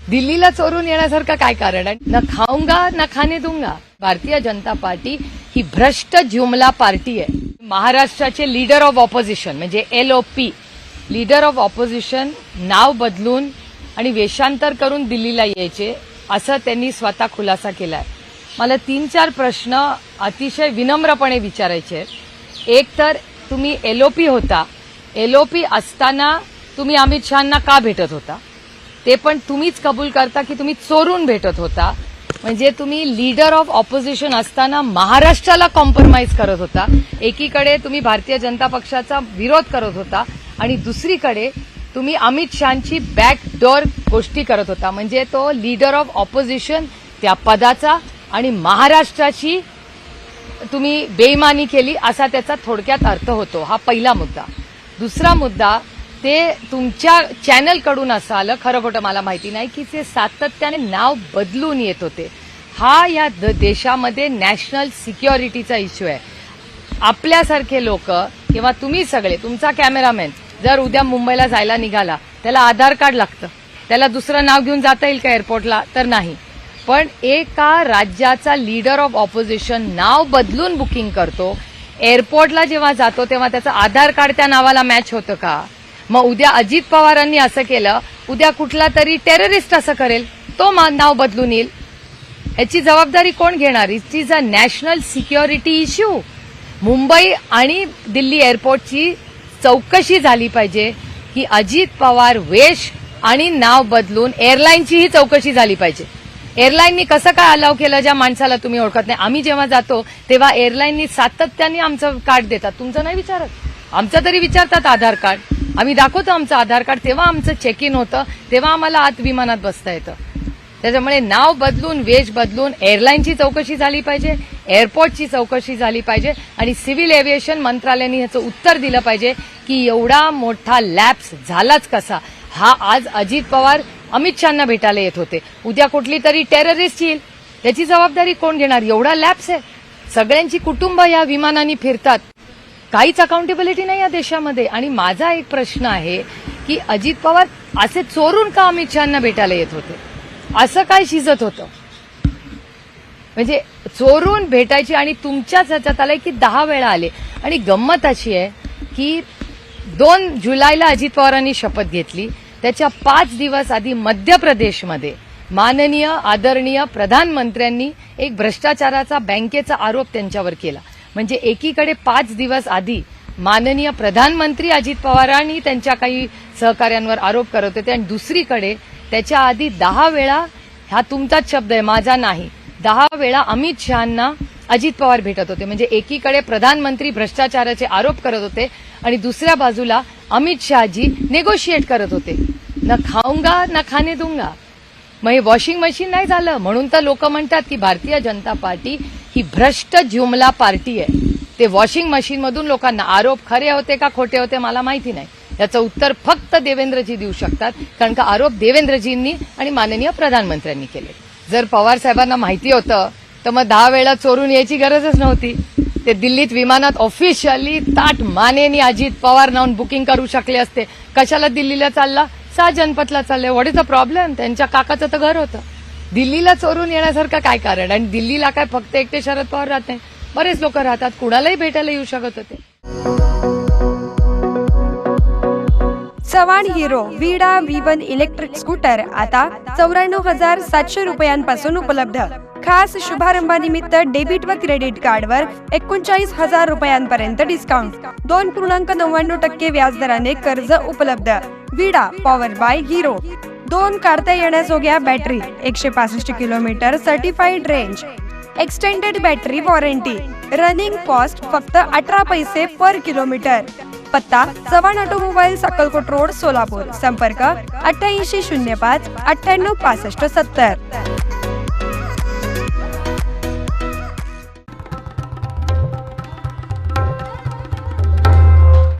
दिल्लीला चोरून येण्यासारखं काय कारण आहे? न खाऊंगा न खाने दूंगा. भारतीय जनता पार्टी ही भ्रष्ट जुमला पार्टी आहे. महाराष्ट्राचे लीडर ऑफ ऑपोजिशन म्हणजे LOP, लीडर ऑफ ऑपोजिशन नाव बदलून आणि वेषांतर करून दिल्लीला यायचे असं त्यांनी स्वतः खुलासा केलाय. मला 3-4 प्रश्न अतिशय विनम्रपणे विचारायचे आहेत. एक तर तुम्ही LOP होता, LOP असताना तुम्ही अमित शहांना का भेटत होता? ते पण तुम्हीच कबूल करता की तुम्ही चोरून भेटत होता. म्हणजे तुम्ही लीडर ऑफ ऑपोजिशन असताना महाराष्ट्राला कॉम्प्रोमाइज करत होता. एकीकडे तुम्ही भारतीय जनता पक्षाचा विरोध करत होता आणि दुसरीकडे तुम्ही अमित शहांची बॅकडोर गोष्टी करत होता. म्हणजे तो लीडर ऑफ ऑपोजिशन त्या पदाचा आणि महाराष्ट्राची तुम्ही बेईमानी केली असा त्याचा थोडक्यात अर्थ होतो. हा पहिला मुद्दा. दुसरा मुद्दा, ते तुमच्या चॅनलकडून असं आलं, खरं खोटं मला माहिती नाही, की ते सातत्याने नाव बदलून येत होते. हा या देशामध्ये नॅशनल सिक्युरिटीचा इश्यू आहे. आपल्यासारखे लोक किंवा तुम्ही सगळे, तुमचा कॅमेरामॅन जर उद्या मुंबईला जायला निघाला, त्याला आधार कार्ड लागतं. त्याला दुसरं नाव घेऊन जाता येईल का एअरपोर्टला? तर नाही. पण एका राज्याचा लीडर ऑफ ऑपोजिशन नाव बदलून बुकिंग करतो, एअरपोर्टला जेव्हा जातो तेव्हा त्याचं आधार कार्ड त्या नावाला मॅच होतं का? मग उद्या अजित पवारांनी असं केलं, उद्या कुठला तरी टेररिस्ट असं करेल, तो नाव बदलून येईल. याची जबाबदारी कोण घेणार? It is a national security issue. Mumbai आणि दिल्ली एअरपोर्टची चौकशी झाली पाहिजे की अजित पवार वेश आणि नाव बदलून एअरलाईनचीही चौकशी झाली पाहिजे. एअरलाईननी कसं काय अलाव केलं ज्या माणसाला तुम्ही ओळखत नाही? आम्ही जेव्हा जातो तेव्हा एअरलाईननी सातत्याने आमचं कार्ड देतात. तुमचं नाही विचारत? आमचं तरी विचारतात आधार कार्ड. आम्ही दाखवतो आमचं आधार कार्ड, तेव्हा आमचं चेक इन होतं, तेव्हा आम्हाला आत विमानात बसता येतं. त्याच्यामुळे नाव बदलून, वेश बदलून एअरलाईनची चौकशी झाली पाहिजे, एअरपोर्टची चौकशी झाली पाहिजे आणि सिव्हिल एव्हिएशन मंत्रालयाने ह्याचं उत्तर दिलं पाहिजे की एवढा मोठा लॅप्स झालाच कसा. हा आज अजित पवार अमित शहांना भेटायला येत होते, उद्या कुठली तरी टेररिस्ट येईल, त्याची जबाबदारी कोण घेणार? एवढा लॅप्स आहे. सगळ्यांची कुटुंब या विमानांनी फिरतात. काहीच अकाउंटेबिलिटी नाही या देशामध्ये. आणि माझा एक प्रश्न आहे की अजित पवार असे चोरून का अमित शहांना भेटायला येत होते? असं काय शिजत होतं? म्हणजे चोरून भेटायची आणि तुमच्याच ह्याच्यात आलंय की 10 वेळा आले. आणि गंमत अशी आहे की 2 जुलैला अजित पवारांनी शपथ घेतली, त्याच्या 5 दिवस आधी मध्य प्रदेशमध्ये माननीय आदरणीय प्रधानमंत्र्यांनी एक भ्रष्टाचाराचा बँकेचा आरोप त्यांच्यावर केला. म्हणजे एकीकडे 5 दिवस आधी माननीय प्रधानमंत्री अजित पवारांनी त्यांच्या काही सहकार्यांवर आरोप करत होते आणि दुसरीकडे त्याच्या आधी 10 वेळा, हा तुमचाच शब्द आहे माझा नाही, 10 वेळा अमित शहांना अजित पवार भेटत होते. म्हणजे एकीकडे प्रधानमंत्री भ्रष्टाचाराचे आरोप करत होते आणि दुसऱ्या बाजूला अमित शहाजी नेगोशिएट करत होते. न खाऊंगा न खाने दूंगा. मग हे वॉशिंग मशीन नाही झालं. म्हणून तर लोक म्हणतात की भारतीय जनता पार्टी ही भ्रष्ट जुमला पार्टी आहे. ते वॉशिंग मशीनमधून लोकांना आरोप खरे होते का खोटे होते मला माहिती नाही. याचं उत्तर फक्त देवेंद्रजी देऊ शकतात, कारण का आरोप देवेंद्रजींनी आणि माननीय प्रधानमंत्र्यांनी केले. जर पवार साहेबांना माहिती होतं तर मग 10 वेळा चोरून यायची गरजच नव्हती. ते दिल्लीत विमानात ऑफिशियली ताट मानेनी अजित पवार नावून बुकिंग करू शकले असते. कशाला दिल्लीला चालला? जनपथला चालले. What is the problem? त्यांच्या काकाचं तर घर होतं. दिल्लीला चोरून येण्यासारखं काय कारण? आणि दिल्लीला काय फक्त एकटे शरद पवार राहत नाही, बरेच लोक राहतात. कुणालाही भेटायला येऊ शकत होते. चव्हाण हिरो विडा V1 इलेक्ट्रिक स्कूटर आता 94,700 रुपयांपासून उपलब्ध. खास शुभारंभानिमित्त डेबिट व क्रेडिट कार्डवर 39,000 रुपयांपर्यंत डिस्काउंट. 2.99% व्याजदराने कर्ज उपलब्ध. विडा पॉवर बाय हिरो. 2 काढता येण्याजोग्या battery, 165 kilometre certified range, extended battery warranty. Running cost फक्त 18 पैसे पर किलोमीटर. पत्ता चव्हाण ऑटोमोबाईल, अक्कलकोट रोड, सोलापूर. संपर्क 8805 98 65 70.